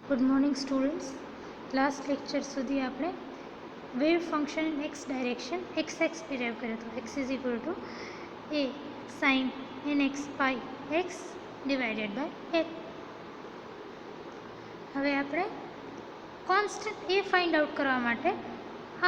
Good morning students. Last lecture સુધી આપણે wave function in X direction X derive કર્યો હતો. X is equal to A sine N X pi X divided by L. હવે આપણે constant એ find out કરવા માટે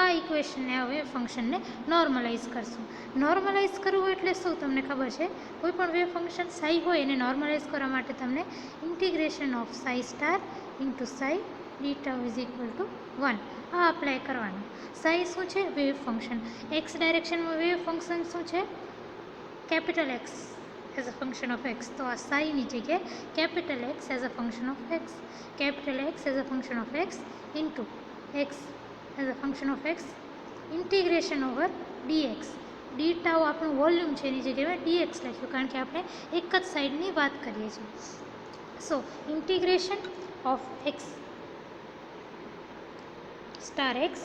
આ ઇક્વેશનને, આ વેવ ફંક્શનને નોર્મલાઇઝ કરશું. નોર્મલાઇઝ કરવું એટલે શું તમને ખબર છે? કોઈ પણ વેવ ફંક્શન સાઈ હોય એને નોર્મલાઇઝ કરવા માટે તમને integration of psi star into psi d tau is equal to 1 આ અપ્લાય કરવાનું. સાઈ શું છે? Wave function. એક્સ ડાયરેક્શનમાં વેવ ફંક્શન શું છે? Capital x as a function of x. તો આ સાઈની જગ્યાએ capital x as a function of x, capital x as a function of x into x as a function of x integration over d x. D tau આપણું volume છે, એની જગ્યાએ dx લખ્યું કારણ કે આપણે એક જ સાઈડની વાત કરીએ છીએ. So integration of x star x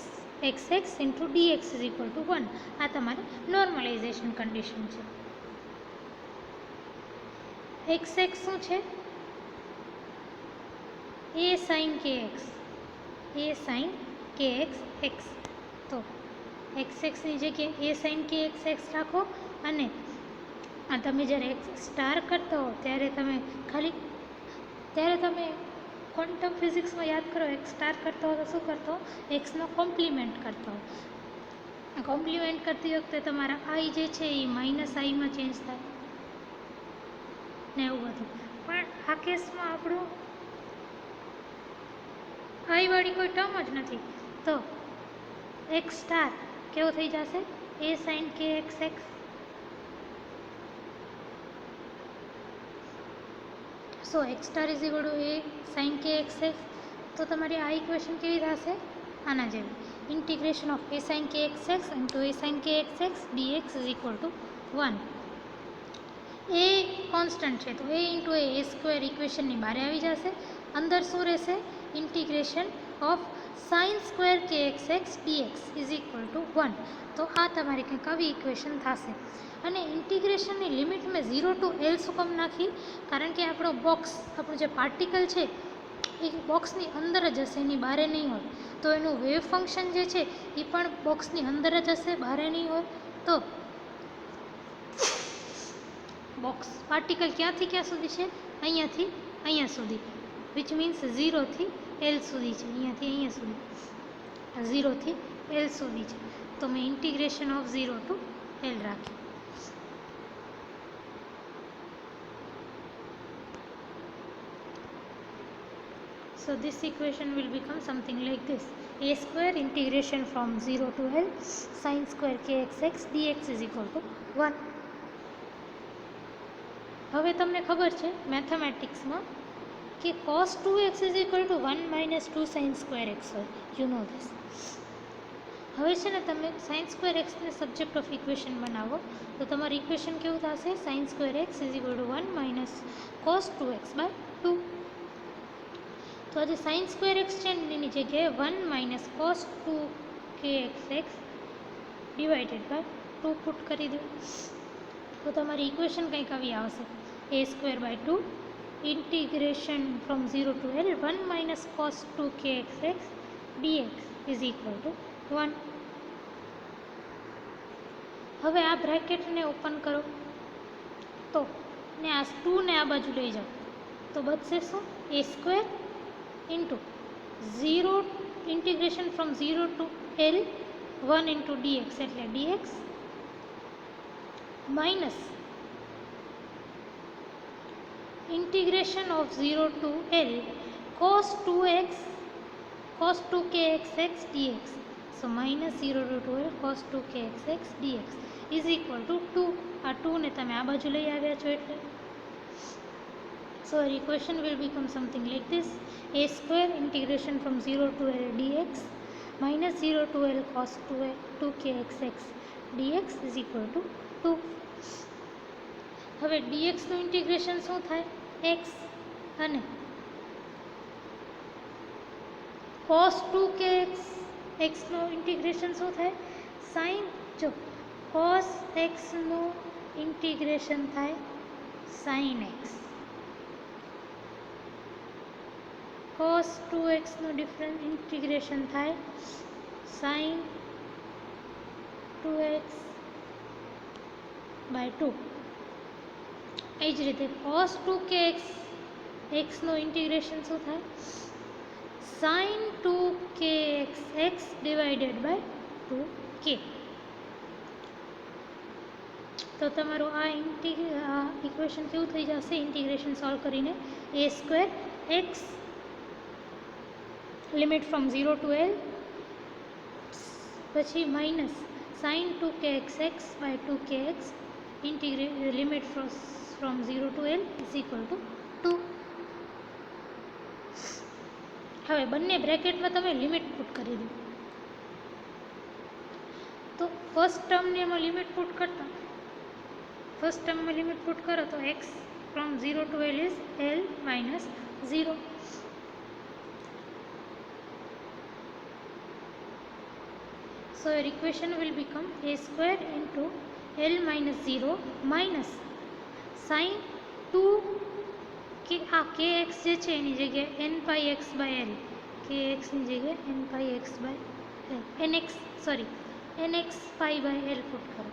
x x into d x is equal to 1. આ તમારી નોર્મલાઇઝેશન કન્ડિશન છે. એક્સ એક્સ શું છે? એ સાઇન કે એક્સ, એ સાઇન કે એક્સ એક્સ. તો એક્સ એક્સની જગ્યાએ એ સાઇન કે એક્સ એક્સ રાખો અને તમે જ્યારે એક્સ સ્ટાર કરતા હો ત્યારે તમે ક્વોન્ટમ ફિઝિક્સમાં યાદ કરો, એક્સ સ્ટાર કરતા હો તો શું કરતો? એક્સનો કોમ્પ્લિમેન્ટ કરતો હો. કોમ્પ્લિમેન્ટ કરતી વખતે તમારા આઈ જે છે એ માઇનસ આઈમાં ચેન્જ થાય ને એવું બધું. પણ આ કેસમાં આપણું આઈવાળી કોઈ ટર્મ જ નથી, તો એક્સ સ્ટાર કેવો થઈ જશે? એ સાઇન કે x X. So X star is equal to A sine કે એક્સ એક્સ. તો તમારી આ ઇક્વેશન કેવી થશે? આના જેવી. ઇન્ટિગ્રેશન ઓફ એ સાઇન કે x x into A sine કે x x dx is equal to 1. A constant છે તો એ ઇન્ટુ એ સ્ક્વેર ઇક્વેશનની બહાર આવી જશે. અંદર શું રહેશે? Integration of sine square K x x dx is equal to 1. તો આ તમારી કંઈક આવી ઇક્વેશન થશે. અને ઇન્ટિગ્રેશનની લિમિટ મેં 0 ટુ એલ શું કામ નાખી? કારણ કે આપણો બોક્સ, આપણું જે પાર્ટિકલ છે એ બોક્સની અંદર જ હશે, એની બહાર નહીં હોય. તો એનું વેવ ફંક્શન જે છે એ પણ બોક્સની અંદર જ હશે, બહાર નહીં હોય. તો બોક્સ પાર્ટિકલ ક્યાંથી ક્યાં સુધી છે? અહીંયાથી અહીંયા સુધી, વિચ મીન્સ 0થી એલ સુધી છે. અહીંયાથી અહીંયા સુધી 0થી એલ સુધી છે. તો મેં ઇન્ટિગ્રેશન ઓફ 0 ટુ એલ રાખ્યું. So this equation will become something like this: a square integration from 0 to L sin square kxx dx is equal to 1. હવે તમને ખબર છે મેથેમેટિક્સમાં કે cos 2x is equal to 1 minus 2 sin square x હોય. You know this. હવે છે ને તમે sin square x ને સબ્જેક્ટ ઓફ ઇક્વેશન બનાવો તો તમારું ઇક્વેશન કેવું થશે? sin square x is equal to 1 minus cos 2x by 2. તો આજે સાઇન સ્ક્વેર એક્સ છે એની જગ્યાએ 1 minus cos 2 k x x divided by 2 put કરી દો. તો તમારી ઇક્વેશન કંઈક આવી આવશે: A square by 2 integration from 0 to L 1 minus cos 2 k x x dx is equal to 1. હવે આ બ્રેકેટને ઓપન કરો તો ને આ 2 ને આ બાજુ લઈ જાઓ તો બચશે શું? એ square into 0 integration from 0 to L 1 into dx એટલે dx minus integration of 0 to L cos 2x cos 2kxx dx. So minus 0 to 2L cos 2kxx dx is equal to 2. આ 2 ને તમે આ બાજુ લઈ આવ્યા છો એટલે. So our equation will become something like this: a square integration from 0 to L dx minus 0 to L cos 2kxx dx is equal to 2. હવે dx નું ઇન્ટિગ્રેશન શું થાય? x અને cos 2kx x નું ઇન્ટિગ્રેશન શું થાય? sin. જો cos x નું ઇન્ટિગ્રેશન થાય sin x. cos 2x નો ડિફરન્સ ઇન્ટિગ્રેશન થાય sin 2x by 2. એ જ રીતે cos 2kx x નો ઇન્ટિગ્રેશન શું થાય sin 2kx x divided by 2k. તો તમારું આ ઇક્વેશન કેવું થઈ જશે ઇન્ટિગ્રેશન સોલ્વ કરીને a² x limit from 0 to l પછી minus sin 2kx x by 2kx limit from 0 to l is equal to 2. હવે બંને બ્રેકેટમાં તમે લિમિટ પુટ કરી દો. તો ફર્સ્ટ ટર્મને એમાં લિમિટ પુટ કરતા ફર્સ્ટ ટર્મમાં લિમિટ પુટ કરો તો x from 0 to l is l minus 0. So your equation will become a square into l minus 0 minus sin 2 આ kx જે છે એની જગ્યાએ n pi x by l kx ની જગ્યાએ n pi x by l nx pi by l put કરો.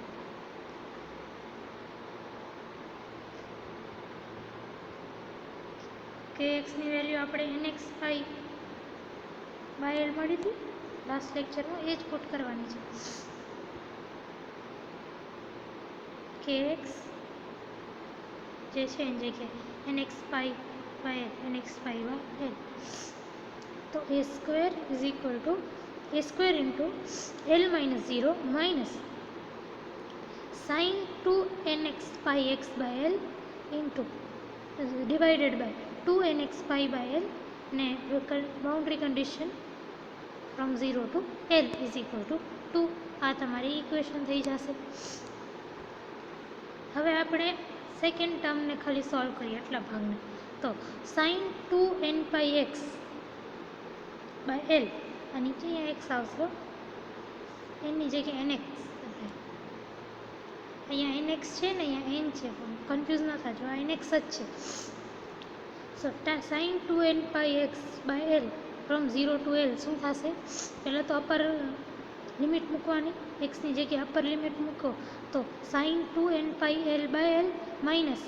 kx ની value આપણે nx pi by l મળી હતી લાસ્ટ લેક્ચરમાં એ જ પુટ કરવાની છે. kx જે છે એની જગ્યાએ nx pi by l nx pi by l. તો a square is equal to a square into l minus 0 minus sin 2 nx pi x by l into divided by 2 nx pi by l ને boundary condition from 0 to l is equal to 2. આ તમારી equation થઈ જશે. હવે આપણે second ટર્મને ખાલી solve કરીએ આટલા ભાગને. તો sin 2 n pi x by l આ નીચે અહીંયા x આવશે એની જગ્યાએ nx અહીંયા nx છે ને અહીંયા n છે પણ કન્ફ્યુઝ ન થજો આ nx જ છે. સો sin 2 n pi x by l from 0 to l શું થશે પહેલાં તો અપર લિમિટ મૂકવાની એક્સની જગ્યાએ અપર લિમિટ મૂકો તો sin 2 n pi l by l minus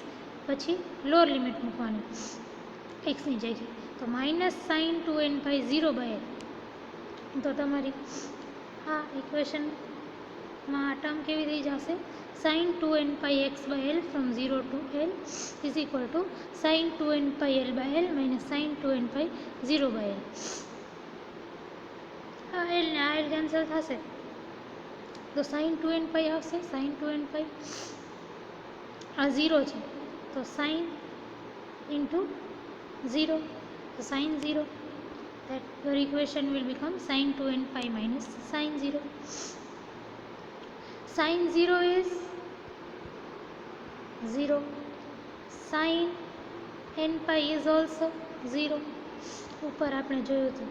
પછી લોઅર લિમિટ મૂકવાની એક્સની જગ્યાએ તો minus sin 2 n pi 0 by l. તો તમારી આ ઇક્વેશનમાં આ ટર્મ કેવી થઈ જશે sin 2 n pi x by l from 0 to l is equal to sin 2 n pi l by l minus sin 2 n pi 0 by l. આ l ને આ l કેન્સલ થશે તો sin 2 n pi આવશે sin 2 n pi આ 0 છે તો sin into 0 so sin 0 that your equation will become sin 2 n pi minus sin 0. Sin 0 is 0. Sin n pi is also 0. ઉપર આપણે જોયું હતું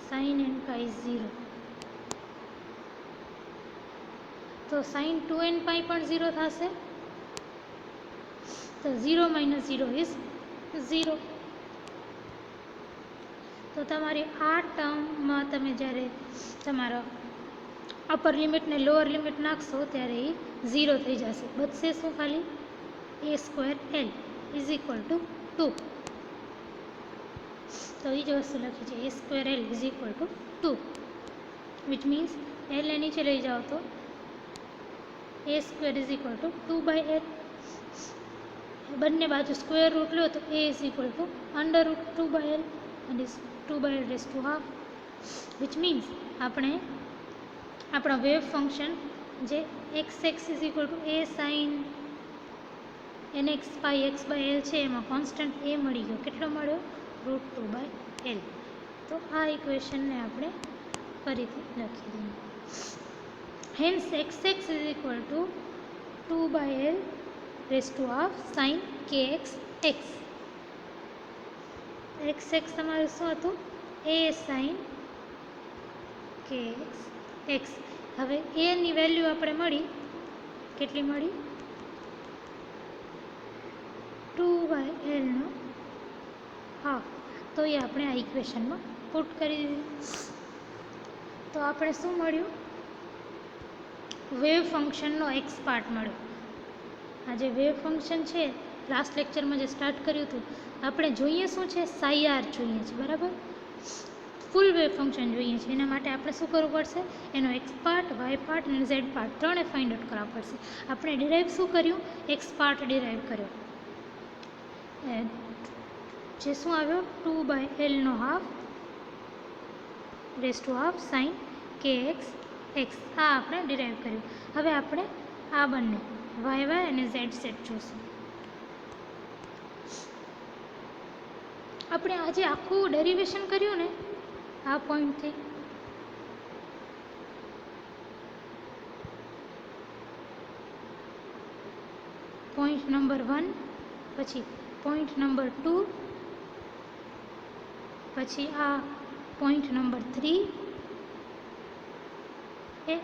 sin n pi is 0. તો sin 2 n pi પણ 0 થશે તો 0 minus 0 is 0. તો તમારી આ ટર્મમાં તમે જ્યારે તમારો અપર લિમિટ ને લોઅર લિમિટ નાખશો ત્યારે એ 0 થઈ જશે. બચશે શું ખાલી a square l is equal to 2. તો એ જ વસ્તુ લખી છે a square l is equal to 2 which means l ને નીચે લઈ જાઓ તો a square is equal to 2 by l. બંને બાજુ સ્ક્વેર રૂટ લો તો a is equal to under root 2 by l and is 2 by l raised to half which means આપણે આપણા વેવ ફંક્શન જે x is equal to a sin nx pi x by l છે એમાં constant a મળી ગયો. કેટલો મળ્યો √2 by l. તો આ ઇક્વેશનને આપણે ફરીથી લખી દઈએ. Hence xx is equal to 2 by l raised to half sin kx x. xx તમારું શું હતું a sin kx x. હવે a ની વેલ્યુ આપણે મળી કેટલી મળી 2 by l નો હાફ. તો એ આપણે આ ઇક્વેશનમાં પુટ કરી દીધું. તો આપણે શું મળ્યું? વેવ ફંક્શનનો એક્સ પાર્ટ મળ્યો. આ જે વેવ ફંક્શન છે લાસ્ટ લેક્ચરમાં જે સ્ટાર્ટ કર્યું હતું, આપણે જોઈએ શું છે? સાઈ આર જોઈએ છે, બરાબર? ફૂલ વેવ ફંક્શન જોઈએ છે. એના માટે આપણે શું કરવું પડશે? એનો એક્સ પાર્ટ, વાય પાર્ટ અને ઝેડ પાર્ટ ત્રણે ફાઇન્ડ આઉટ કરવા પડશે. આપણે ડિરાઈવ શું કર્યું? એક્સ પાર્ટ ડિરાઈવ કર્યો, જે શું આવ્યો? 2/L² raise to half sine kx x. આ આપણે ડિરાઈવ કર્યું. હવે આપણે આ બંને y અને z જોઈશું. આપણે આજે આખું ડેરિવેશન કર્યું ને આ પોઈન્ટથી, પોઈન્ટ નંબર 1, પછી પોઈન્ટ નંબર 2, પછી આ પોઈન્ટ નંબર 3, એ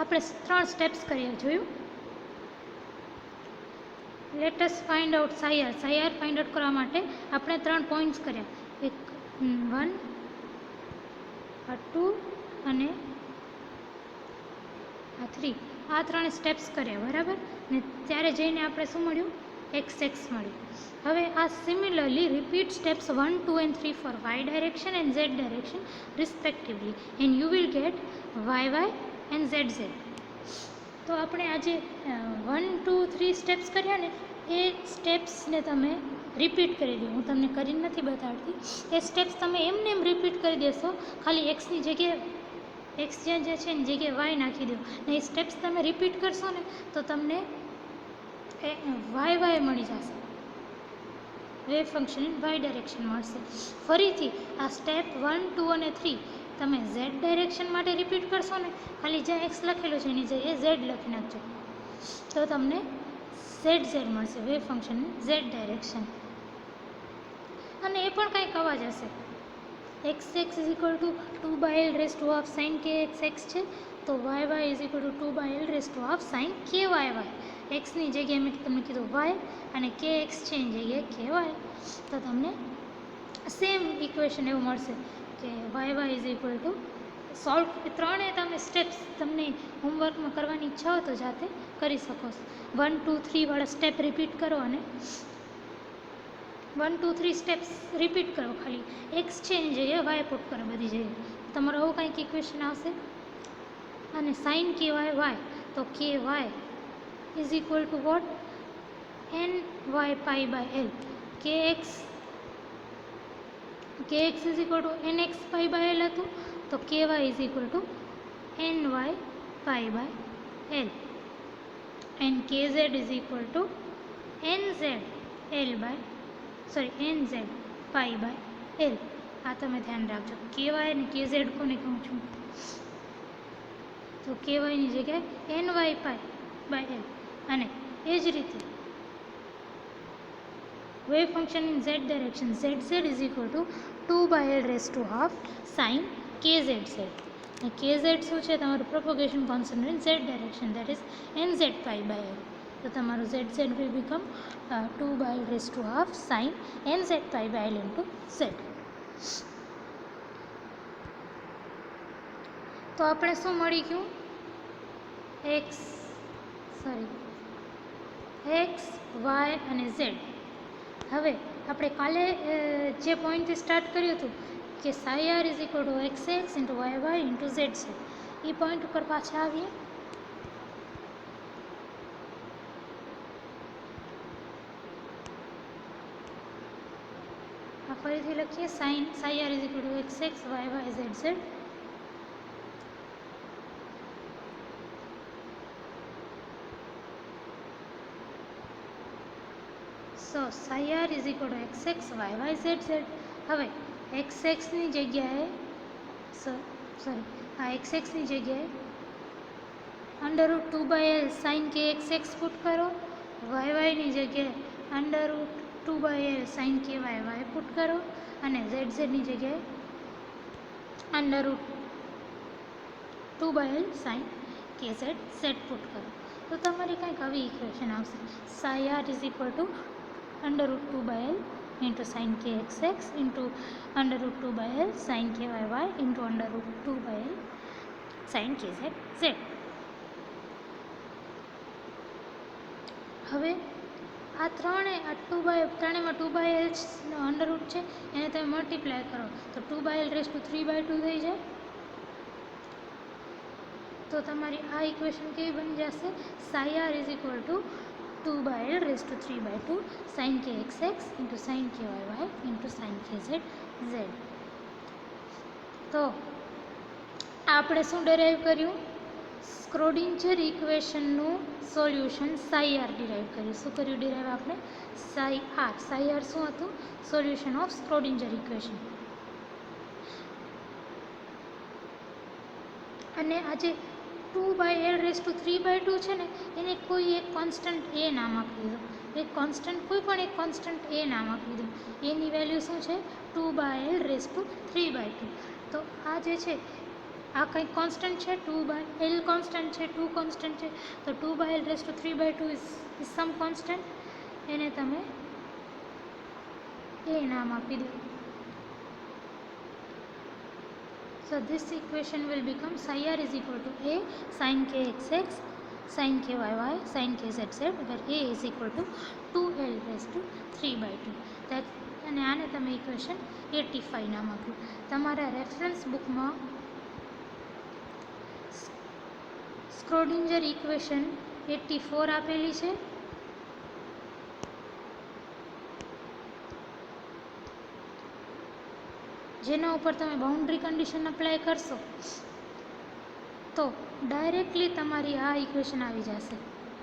આપણે 3 સ્ટેપ્સ કર્યા, જોયું? Let us find out psi R. Psi R find out કરવા માટે આપણે 3 પોઈન્ટ્સ કર્યા, 1, આ 2 અને આ 3. આ 3 સ્ટેપ્સ કર્યા, બરાબર ને? ત્યારે જઈને આપણે શું મળ્યું? x મળ્યું. હવે આ similarly repeat steps 1, 2 and 3 for y direction and z direction respectively, and you will get y and z. તો આપણે આજે 1, 2, 3 સ્ટેપ્સ કર્યા ને, એ સ્ટેપ્સને તમે રિપીટ કરી દો. હું તમને કરીને નથી બતાડતી. એ સ્ટેપ્સ તમે એમને એમ રિપીટ કરી દેશો, ખાલી એક્સની જગ્યાએ એક્સ જ્યાં જે છે એની જગ્યાએ વાય નાખી દો ને એ સ્ટેપ્સ તમે રિપીટ કરશો ને તો તમને વાય મળી જશે. Wave function in Y direction મળશે. ફરીથી આ સ્ટેપ 1, 2 અને 3 તમે ઝેડ ડાયરેક્શન માટે રિપીટ કરશો ને, ખાલી જ્યાં એક્સ લખેલું છે એની જગ્યાએ ઝેડ લખી નાખજો, તો તમને ઝેડ મળશે. Wave function in Z direction. અને એ પણ કંઈક અવાજ હશે. x is equal to 2/L raise to half sine kx x છે, તો y is equal to 2/L raise to half sine ky y. એક્સની જગ્યાએ મેં તમને કીધું y અને kx છે એની જગ્યાએ ky. તો તમને સેમ ઇક્વેશન એવું મળશે કે y is equal to solve. ત્રણે તમે સ્ટેપ્સ તમને હોમવર્કમાં કરવાની ઈચ્છા હોય તો જાતે કરી શકો. 1, 2, 3 વાળા સ્ટેપ રિપીટ કરો અને 1, 2, 3 સ્ટેપ્સ રિપીટ કરો, ખાલી એક્સ છે એની જગ્યાએ વાય પુટ કરો બધી જગ્યાએ. તમારું આવું કંઈક ઇક્વેશન આવશે. અને સાઇન ky y, તો ky is equal to what? ny π/L. kx is equal to nx π/L હતું, તો ky is equal to ny π/L. And kz is equal to nz π/L. આ તમે ધ્યાન રાખજો. ky અને kz કોને કહું છું? તો ky ની જગ્યાએ ny π/L. અને એ જ રીતે wave function in Z direction zz is equal to 2/L raise to half sine kz. અને kz શું છે? તમારું propagation constant in Z direction, that is nz π/L. તો તમારું zz will become 2/L raise to half sine nz π/L into z. તો આપણે શું મળી ગયું? x, y અને z. હવે આપણે કાલે જે પોઈન્ટથી સ્ટાર્ટ કર્યું હતું કે psi R is equal to x into y into z છે, એ પોઈન્ટ ઉપર પાછા આવીએ. આ ફરીથી લખીએ. Psi R is equal to x y z. So psi R is equal to x y z. હવે ની જગ્યાએ આ ની જગ્યાએ √2/L સાઇન kx પુટ કરો, ની જગ્યાએ √2/L sign ky y put કરો, અને ની જગ્યાએ √2/L sign kz z put કરો. તો તમારી કંઈક આવી ઇક્વેશન આવશે. Psi R is equal to √2/L into sin kxx into under root 2 by L sin kyy into under root 2 by L sin kz. હવે આ ત્રણેયમાં 2 by L અંડર રૂટ છે, એને તમે મલ્ટીપ્લાય કરો તો 2 by L રેઝ ટુ 3/2 થઈ જાય. તો તમારી આ ઇક્વેશન કેવી બની જશે? psi r is equal to 2 by L raise to 3/2 sin kxx into sin kyy into sin kz. તો આપણે શું ડેરાઈવ કર્યું? સ્ક્રોડિંજર ઇક્વેશનનું સોલ્યુશન psi r ડિરાઈવ કર્યું. શું કર્યું ડિરાઈવ આપણે? psi r શું હતું? સોલ્યુશન ઓફ સ્ક્રોડિંજર ઇક્વેશન. અને આજે 2 by L રેઝ ટુ 3/2 છે ને, એને કોઈ એક કોન્સ્ટન્ટ એ નામ આપી દો. કોઈ પણ એક કોન્સ્ટન્ટ એ નામ આપી દો. એની વેલ્યુ શું છે? 2 by L રેઝ ટુ 3/2. તો આ જે છે આ કંઈક કોન્સ્ટન્ટ છે, 2 by L કોન્સ્ટન્ટ છે, 2 કોન્સ્ટન્ટ છે. તો 2 by L raise to 3/2 is some constant. એને તમે એ નામ આપી દો. So this equation will become psi r is equal to a sin kxx sin kyy sin kzz, where a is equal to 2L raised to 3/2. That અને આને તમે equation 85 નામ આપ્યું. તમારા રેફરન્સ બુકમાં સ્ક્રોડિંજર ઇક્વેશન 84 આપેલી છે. જેના ઉપર તમે બાઉન્ડ્રી કન્ડિશન અપ્લાય કરશો તો ડાયરેક્ટલી તમારી આ ઇક્વેશન આવી જશે,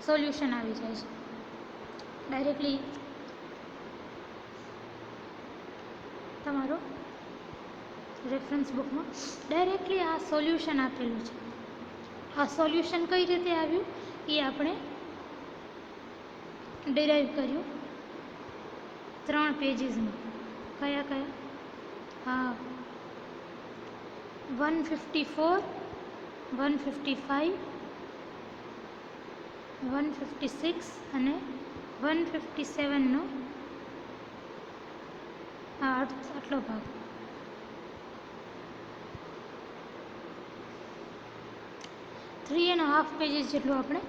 સોલ્યુશન આવી જાય છે. ડાયરેક્ટલી તમારો રેફરન્સ બુકમાં ડાયરેક્ટલી આ સોલ્યુશન આપેલું છે. આ સોલ્યુશન કઈ રીતે આવ્યું એ આપણે ડિરાઈવ કર્યું 3 પેજીસમાં. કયા? 154, 155, 156 અને 157નો આટલો ભાગ. 3.5 પેજીસ જેટલું આપણે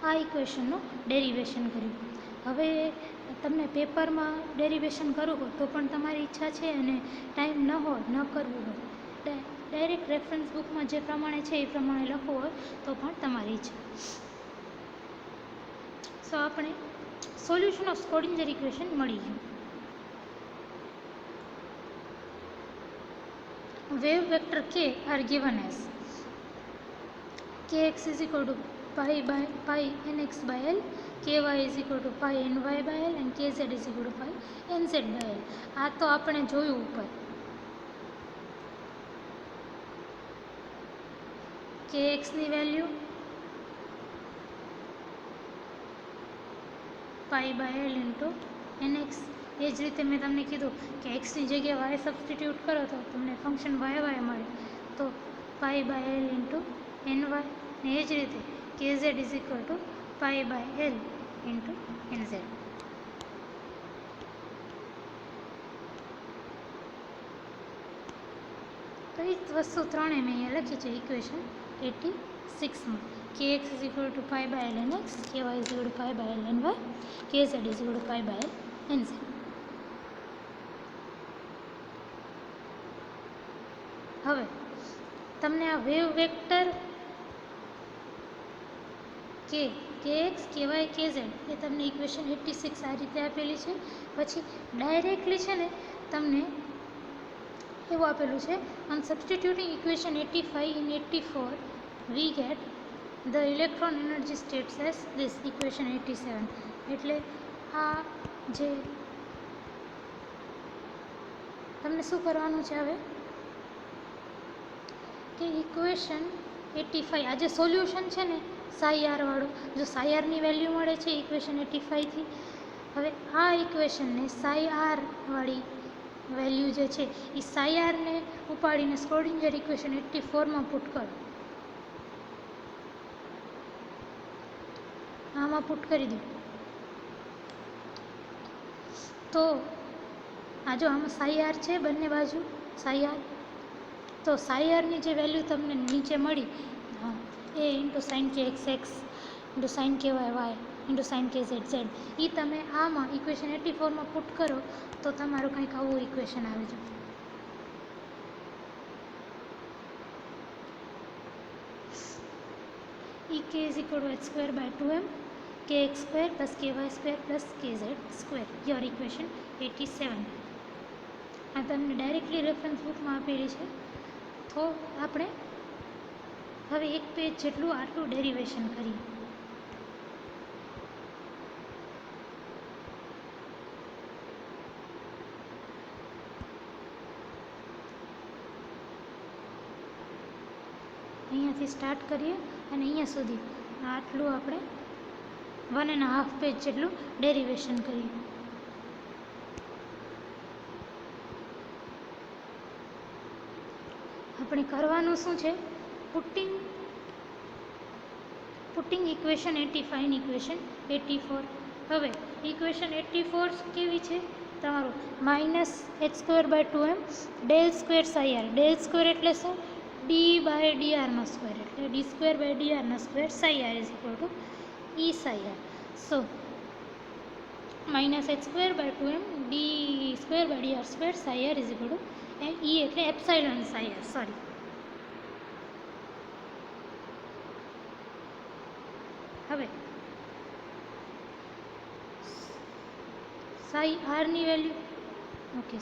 આ ઇક્વેશનનું ડેરિવેશન કર્યું. હવે તમને પેપરમાં ડેરિવેશન કરવું હોય તો પણ તમારી ઈચ્છા છે અને ટાઈમ ન હોય, ન કરવું હોય, ડાયરેક્ટ રેફરન્સ બુકમાં જે પ્રમાણે છે એ પ્રમાણે લખવું હોય તો પણ તમારી ઈચ્છા. સો આપણે સોલ્યુશન ઓફ સ્ક્રોડિંજર ઇક્વેશન મળી ગયું. Wave vector k are given as kx is equal to pi nx by L, ky is equal to pi ny by L and kz is equal to pi nz by L. આ તો આપણે જોયું ઉપર. kx ની value pi by L into nx. એ જ રીતે મેં તમને કીધું કે એક્સની જગ્યાએ y સબસ્ટિટ્યૂટ કરો તો તમને ફંક્શન y મળે, તો pi by L into ny. ને એ જ રીતે kz is equal to pi by L into nz. તો એ વસ્તુ ત્રણેય મેં અહીંયા લખી છે equation 86માં. kx is equal to pi by L nx, ky is equal to pi by L ny, kz is equal to pi by L nz. હવે તમને આ wave vector kx, ky, kz એ તમને ઇક્વેશન 86 આ રીતે આપેલી છે. પછી directly છે ને તમને એવું આપેલું છે, on substituting equation 85 in 84 we get the electron energy states as this equation 87. એટલે આ જે તમને શું કરવાનું છે હવે કે ઇક્વેશન 85 આ જે સોલ્યુશન છે ને psi r વાળું, જો psi r ની વેલ્યુ મળે છે ઇક્વેશન 85 થી, હવે આ ઇક્વેશનને psi r વાળી વેલ્યુ જે છે એ psi r ને ઉપાડીને સ્ક્રોડિંજર ઇક્વેશન 84માં પુટ કરો. આમ આમાં પુટ કરી દો તો આ જો આમાં સાઈ આર છે બંને બાજુ સાઈ આર, તો સાઈ આરની જે વેલ્યુ તમને નીચે મળી એ ઇન્ટુ સાઇન કે એક્સ એક્સ ઇન્ટુ સાઇન કે વાય વાય ઇન્ટુ સાઇન કે ઝેડ ઝેડ, એ તમે આમાં ઇક્વેશન 84માં પુટ કરો તો તમારું કંઈક આવું ઇક્વેશન આવે છે. E k is equal to h square by 2m kx square plus ky square plus kz square, your equation 87. આ તમને ડાયરેક્ટલી રેફરન્સ બુકમાં આપેલી છે. તો આપણે હવે એક પેજ જેટલું આટલું ડેરિવેશન કરીએ. અહીંયાથી સ્ટાર્ટ કરીએ અને અહીંયા સુધી આટલું આપણે 1.5 પેજ જેટલું ડેરિવેશન કરીએ. આપણે કરવાનું શું છે, પુટિંગ ઇક્વેશન 85 ઇક્વેશન 84. હવે ઇક્વેશન 84 કેવી છે, તમારું minus h square by 2m del square psi r, del square એટલે શું, ડી બાય ડી આરનો સ્ક્વેર, એટલે ડી સ્ક્વેર બાય ડી આરનો square, psi R is equal to E psi r. So minus h square by 2m d square by d r square psi R is equal to E એટલે epsilon Sai R, sorry. હવે Sai આરની value okay